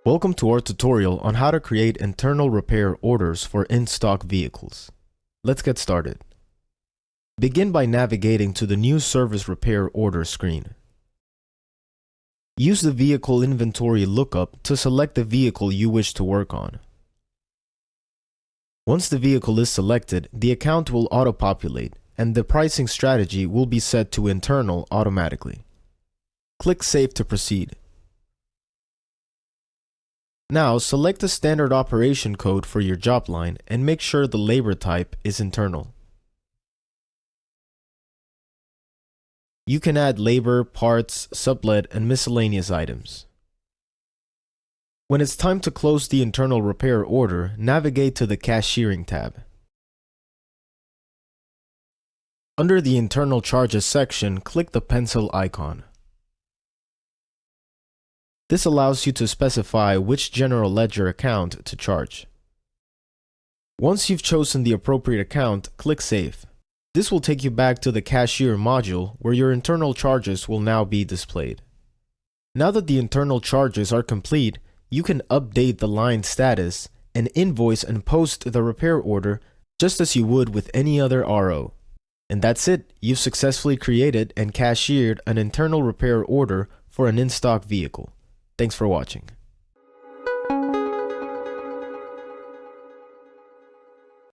Welcome to our tutorial on how to create internal repair orders for in-stock vehicles. Let's get started. Begin by navigating to the New Service Repair Order screen. Use the Vehicle Inventory lookup to select the vehicle you wish to work on. Once the vehicle is selected, the account will auto-populate and the pricing strategy will be set to internal automatically. Click Save to proceed. Now select the standard operation code for your job line and make sure the labor type is internal. You can add labor, parts, sublet, and miscellaneous items. When it's time to close the internal repair order, navigate to the Cashiering tab. Under the Internal Charges section, click the pencil icon. This allows you to specify which general ledger account to charge. Once you've chosen the appropriate account, click Save. This will take you back to the Cashier module where your internal charges will now be displayed. Now that the internal charges are complete, you can update the line status and invoice and post the repair order just as you would with any other RO. And that's it, you've successfully created and cashiered an internal repair order for an in-stock vehicle. Thanks for watching.